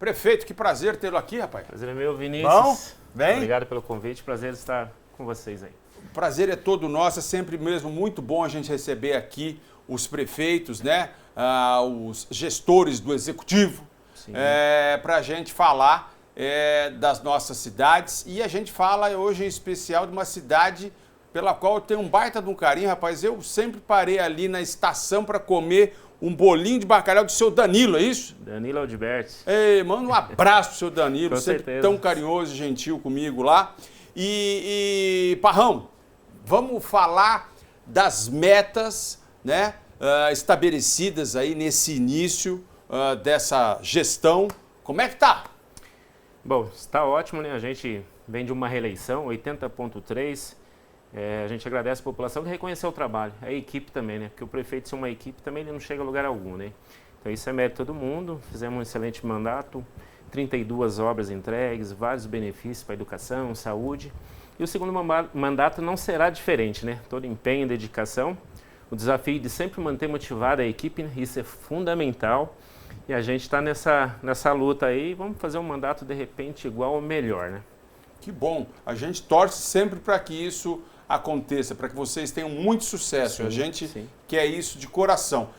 Prefeito, que prazer tê-lo aqui, rapaz. Prazer é meu, Vinícius. Bom, bem? Obrigado pelo convite, prazer estar com vocês aí. O prazer é todo nosso, é sempre mesmo muito bom a gente receber aqui os prefeitos, né? Os gestores do executivo, para a gente falar das nossas cidades. E a gente fala hoje em especial de uma cidade pela qual eu tenho um baita de um carinho, rapaz. Eu sempre parei ali na estação para comer um bolinho de bacalhau do seu Danilo, é isso? Danilo Aldiberti. Ei, manda um abraço pro seu Danilo, Com sempre certeza. tão carinhoso e gentil comigo lá. E Parrão, vamos falar das metas, né, estabelecidas aí nesse início dessa gestão. Como é que tá? Bom, está ótimo, né? A gente vem de uma reeleição, 80,3%. A gente agradece a população que reconheceu o trabalho, a equipe também, né? Porque o prefeito sem uma equipe também ele não chega a lugar algum, né? Então isso é mérito de todo mundo, fizemos um excelente mandato, 32 obras entregues, vários benefícios para a educação, saúde. E o segundo mandato não será diferente, né? Todo empenho e dedicação, o desafio de sempre manter motivada a equipe, né? Isso é fundamental. E a gente está nessa luta aí, vamos fazer um mandato de repente igual ou melhor, né? Que bom, a gente torce sempre para que isso aconteça, para que vocês tenham muito sucesso. Sim, a gente sim. quer isso de coração.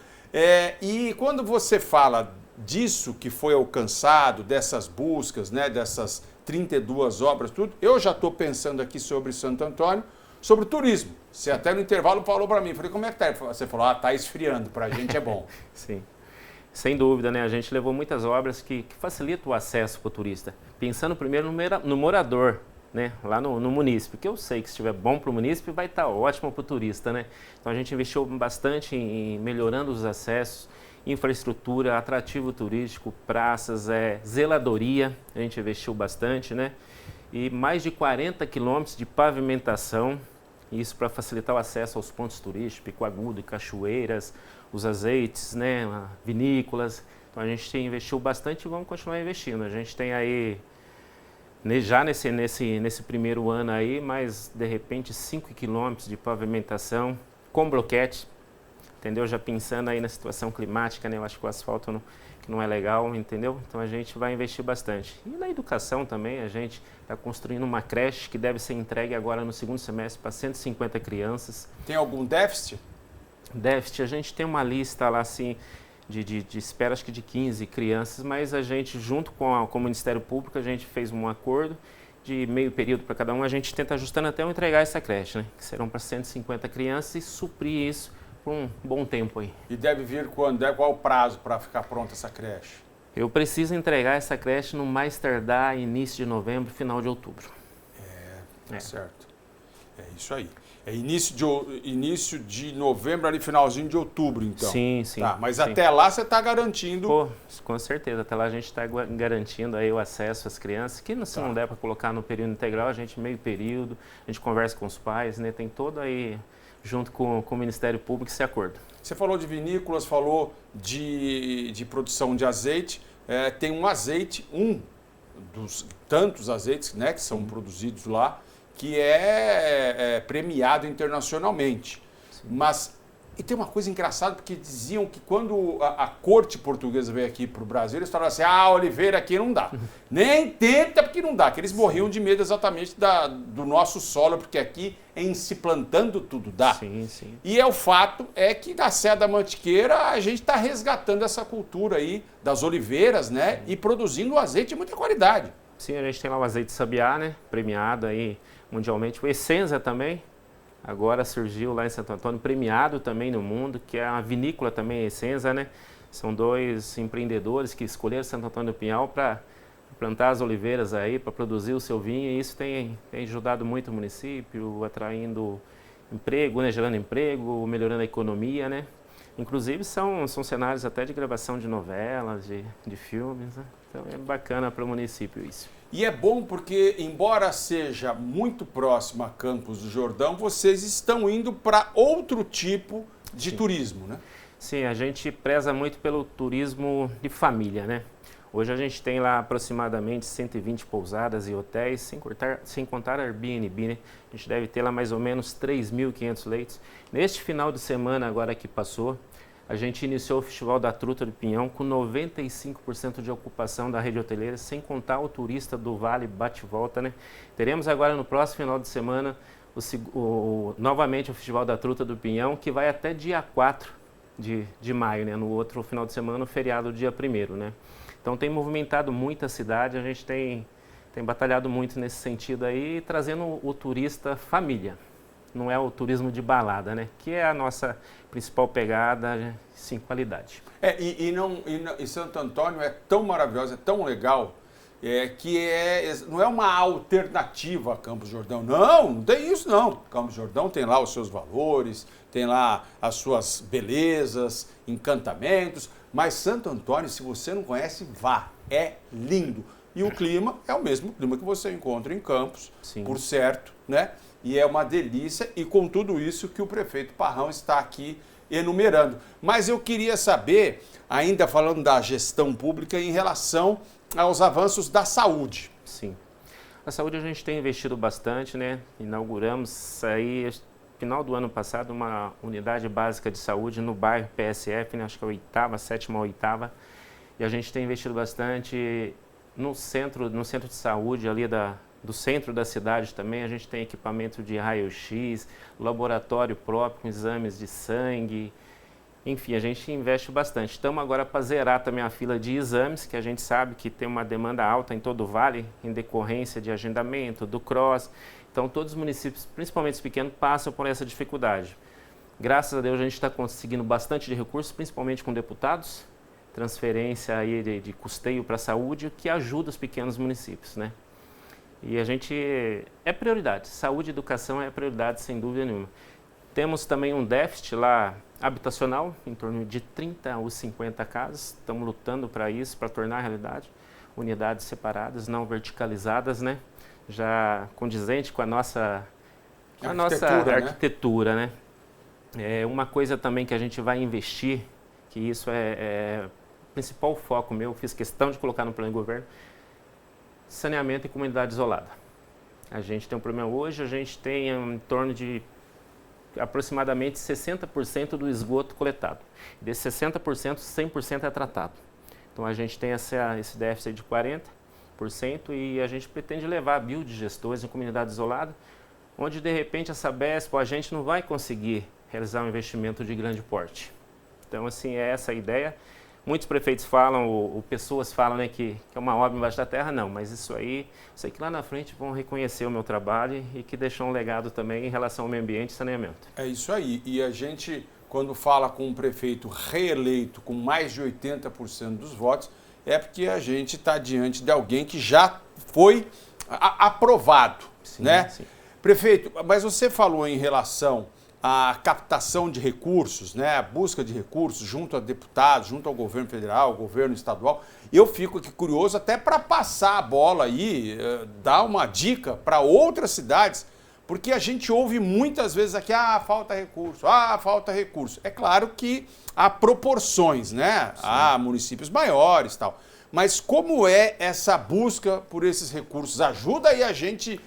E quando você fala disso que foi alcançado, dessas buscas, né, dessas 32 obras, tudo, eu já estou pensando aqui sobre Santo Antônio, sobre o turismo. Você até no intervalo falou para mim, falei, como é que tá? Você falou, tá esfriando, para a gente é bom. Sim. Sem dúvida, né? A gente levou muitas obras que facilitam o acesso para o turista. Pensando primeiro no morador, né? Lá no município, que eu sei que se estiver bom para o município, vai estar ótimo para o turista, né? Então a gente investiu bastante em melhorando os acessos, infraestrutura, atrativo turístico, praças, zeladoria, a gente investiu bastante, né? E mais de 40 quilômetros de pavimentação, isso para facilitar o acesso aos pontos turísticos, Pico Agudo, cachoeiras, os azeites, né, vinícolas. Então a gente investiu bastante e vamos continuar investindo. A gente tem aí, já nesse primeiro ano aí, mais de repente 5 quilômetros de pavimentação com bloquete, entendeu? Já pensando aí na situação climática, né, eu acho que o asfalto que não é legal, entendeu? Então a gente vai investir bastante. E na educação também, a gente está construindo uma creche que deve ser entregue agora no segundo semestre para 150 crianças. Tem algum déficit? Déficit, a gente tem uma lista lá assim de espera, acho que de 15 crianças, mas a gente, junto com o Ministério Público, a gente fez um acordo de meio período para cada um, a gente tenta ajustando até entregar essa creche, né? Que serão para 150 crianças e suprir isso por um bom tempo aí. E deve vir quando? Qual o prazo para ficar pronta essa creche? Eu preciso entregar essa creche no mais tardar início de novembro, final de outubro. Certo. É isso aí. É início de novembro, ali finalzinho de outubro, então. Sim, sim. Tá, mas sim. até lá você está garantindo... Pô, com certeza. Até lá a gente está garantindo aí o acesso às crianças, que se não der para colocar no período integral, a gente meio período, a gente conversa com os pais, né? Tem todo aí, junto com o Ministério Público, esse acordo. Você falou de vinícolas, falou de produção de azeite. Tem um azeite, um dos tantos azeites, né, que são produzidos lá, que é premiado internacionalmente. Mas, e tem uma coisa engraçada, porque diziam que quando a corte portuguesa veio aqui para o Brasil, eles falaram assim, oliveira aqui não dá. Nem tenta porque não dá, que eles morriam de medo exatamente do nosso solo, porque aqui, em se plantando, tudo dá. Sim, sim. E o fato é que na Serra da Mantiqueira a gente está resgatando essa cultura aí das oliveiras, né? E produzindo azeite de muita qualidade. Sim, a gente tem lá o azeite sabiá, né? Premiado aí mundialmente. O Essenza também, agora surgiu lá em Santo Antônio, premiado também no mundo, que é a vinícola também, Essenza, né? São dois empreendedores que escolheram Santo Antônio do Pinhal para plantar as oliveiras aí, para produzir o seu vinho, e isso tem ajudado muito o município, atraindo emprego, né? Gerando emprego, melhorando a economia, né? Inclusive são cenários até de gravação de novelas, de filmes, né? Então é bacana para o município isso. E é bom porque, embora seja muito próximo a Campos do Jordão, vocês estão indo para outro tipo de turismo, né? Sim, a gente preza muito pelo turismo de família, né? Hoje a gente tem lá aproximadamente 120 pousadas e hotéis, sem contar Airbnb, né? A gente deve ter lá mais ou menos 3.500 leitos. Neste final de semana agora que passou, A gente iniciou o Festival da Truta do Pinhão com 95% de ocupação da rede hoteleira, sem contar o turista do Vale bate-volta, né? Teremos agora no próximo final de semana novamente o Festival da Truta do Pinhão, que vai até dia 4 de maio, né? No outro final de semana, o feriado dia 1º, né? Então tem movimentado muito a cidade, a gente tem batalhado muito nesse sentido aí, trazendo o turista família. Não é o turismo de balada, né? Que é a nossa principal pegada, sim, qualidade. E Santo Antônio é tão maravilhoso, é tão legal, não é uma alternativa a Campos do Jordão. Não tem isso não. Campos do Jordão tem lá os seus valores, tem lá as suas belezas, encantamentos, mas Santo Antônio, se você não conhece, vá, é lindo. E o clima é o mesmo clima que você encontra em Campos, sim, por certo, né? E é uma delícia, e com tudo isso que o prefeito Parrão está aqui enumerando. Mas eu queria saber, ainda falando da gestão pública, em relação aos avanços da saúde. Sim. A saúde a gente tem investido bastante, né? Inauguramos aí, final do ano passado, uma unidade básica de saúde no bairro PSF, né? Acho que é a 8ª, 7ª ou 8ª. E a gente tem investido bastante no centro de saúde ali do centro da cidade também. A gente tem equipamento de raio-x, laboratório próprio com exames de sangue. Enfim, a gente investe bastante. Estamos agora para zerar também a fila de exames, que a gente sabe que tem uma demanda alta em todo o Vale, em decorrência de agendamento, do CROSS. Então, todos os municípios, principalmente os pequenos, passam por essa dificuldade. Graças a Deus, a gente está conseguindo bastante de recursos, principalmente com deputados, transferência aí de custeio para a saúde, o que ajuda os pequenos municípios, né? E a gente, é prioridade, saúde e educação é prioridade, sem dúvida nenhuma. Temos também um déficit lá habitacional, em torno de 30 ou 50 casas, estamos lutando para isso, para tornar realidade, unidades separadas, não verticalizadas, né? Já condizente com a nossa arquitetura, né? É uma coisa também que a gente vai investir, que isso é o principal foco meu, fiz questão de colocar no plano de governo, saneamento e comunidade isolada. A gente tem um problema hoje, a gente tem em torno de aproximadamente 60% do esgoto coletado. Desses 60%, 100% é tratado. Então a gente tem esse déficit de 40% e a gente pretende levar biodigestores em comunidade isolada, onde de repente a Sabesp, a gente não vai conseguir realizar um investimento de grande porte. Então assim, é essa a ideia. Muitos prefeitos falam, ou pessoas falam, né, que é uma obra embaixo da terra, não, mas isso aí, sei que lá na frente vão reconhecer o meu trabalho e que deixou um legado também em relação ao meio ambiente e saneamento. É isso aí, e a gente, quando fala com um prefeito reeleito com mais de 80% dos votos, é porque a gente está diante de alguém que já foi aprovado, sim, né? Sim. Prefeito, mas você falou em relação a captação de recursos, né, a busca de recursos junto a deputados, junto ao governo federal, ao governo estadual. Eu fico aqui curioso até para passar a bola aí, dar uma dica para outras cidades, porque a gente ouve muitas vezes aqui, falta recurso, falta recurso. É claro que há proporções, né? Sim. Há municípios maiores e tal. Mas como é essa busca por esses recursos? Ajuda aí a gente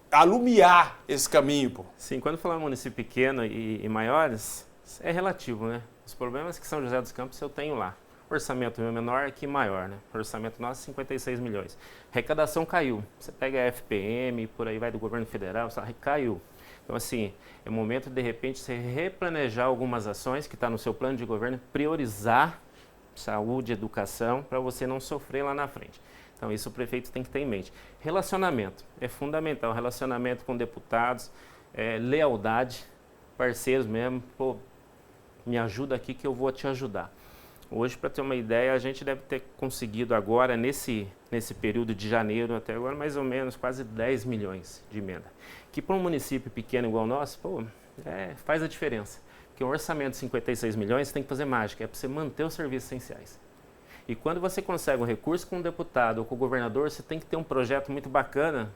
alumiar esse caminho, pô. Sim, quando falar município pequeno e maiores, é relativo, né? Os problemas que São José dos Campos eu tenho lá. Orçamento meu menor que maior, né? Orçamento nosso 56 milhões. Arrecadação caiu. Você pega a FPM, por aí vai do governo federal, caiu. Então assim, é momento de repente você replanejar algumas ações que está no seu plano de governo, priorizar saúde, educação, para você não sofrer lá na frente. Então, isso o prefeito tem que ter em mente. Relacionamento é fundamental. Relacionamento com deputados, lealdade, parceiros mesmo. Pô, me ajuda aqui que eu vou te ajudar. Hoje, para ter uma ideia, a gente deve ter conseguido agora, nesse período de janeiro até agora, mais ou menos quase 10 milhões de emenda. Que para um município pequeno igual o nosso, pô, faz a diferença. Porque um orçamento de 56 milhões, você tem que fazer mágica, é para você manter os serviços essenciais. E quando você consegue um recurso com um deputado ou com o governador, você tem que ter um projeto muito bacana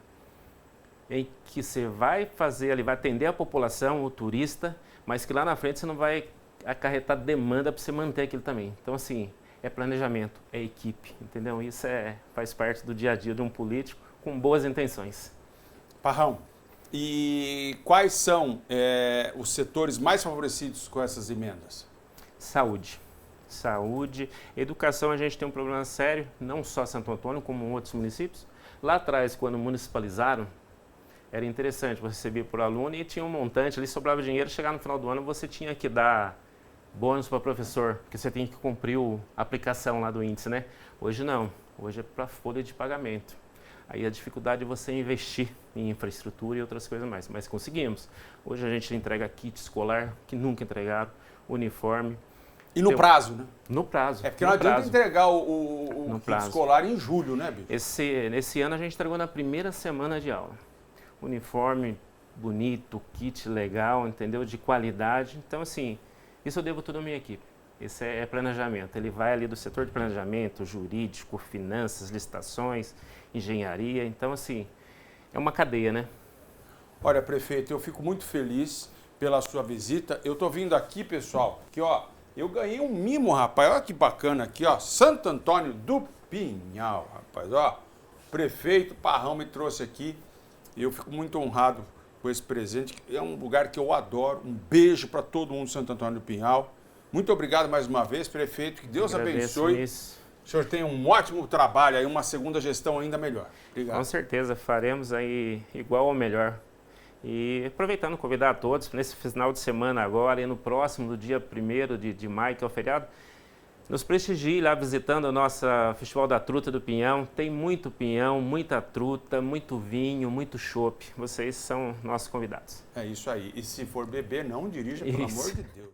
em que você vai fazer ali, vai atender a população, o turista, mas que lá na frente você não vai acarretar demanda para você manter aquilo também. Então, assim, é planejamento, é equipe, entendeu? Isso faz parte do dia a dia de um político com boas intenções. Parrão, e quais são os setores mais favorecidos com essas emendas? Saúde. Saúde. Educação, a gente tem um problema sério, não só Santo Antônio, como outros municípios. Lá atrás, quando municipalizaram, era interessante, você recebia por aluno e tinha um montante ali, sobrava dinheiro, chegar no final do ano você tinha que dar bônus para professor, porque você tem que cumprir a aplicação lá do índice, né? Hoje não, hoje é para folha de pagamento. Aí a dificuldade é você investir em infraestrutura e outras coisas mais, mas conseguimos. Hoje a gente entrega kit escolar, que nunca entregaram, uniforme. E no prazo, né? No prazo. É porque não adianta entregar o kit escolar em julho, né, bicho? Esse ano a gente entregou na primeira semana de aula. Uniforme bonito, kit legal, entendeu? De qualidade. Então, assim, isso eu devo tudo à minha equipe. Esse é planejamento. Ele vai ali do setor de planejamento, jurídico, finanças, licitações, engenharia. Então, assim, é uma cadeia, né? Olha, prefeito, eu fico muito feliz pela sua visita. Eu tô vindo aqui, pessoal, que ó, eu ganhei um mimo, rapaz. Olha que bacana aqui, ó. Santo Antônio do Pinhal, rapaz, ó. O prefeito Parrão me trouxe aqui. Eu fico muito honrado com esse presente. É um lugar que eu adoro. Um beijo para todo mundo de Santo Antônio do Pinhal. Muito obrigado mais uma vez, prefeito. Que Deus abençoe. Isso. O senhor tem um ótimo trabalho aí, uma segunda gestão ainda melhor. Obrigado. Com certeza, faremos aí igual ou melhor. E aproveitando, convidar a todos, nesse final de semana agora e no próximo, no dia 1º de maio, que é o feriado, nos prestigie lá visitando o nosso Festival da Truta do Pinhão. Tem muito pinhão, muita truta, muito vinho, muito chopp. Vocês são nossos convidados. É isso aí. E se for beber, não dirija, pelo amor de Deus.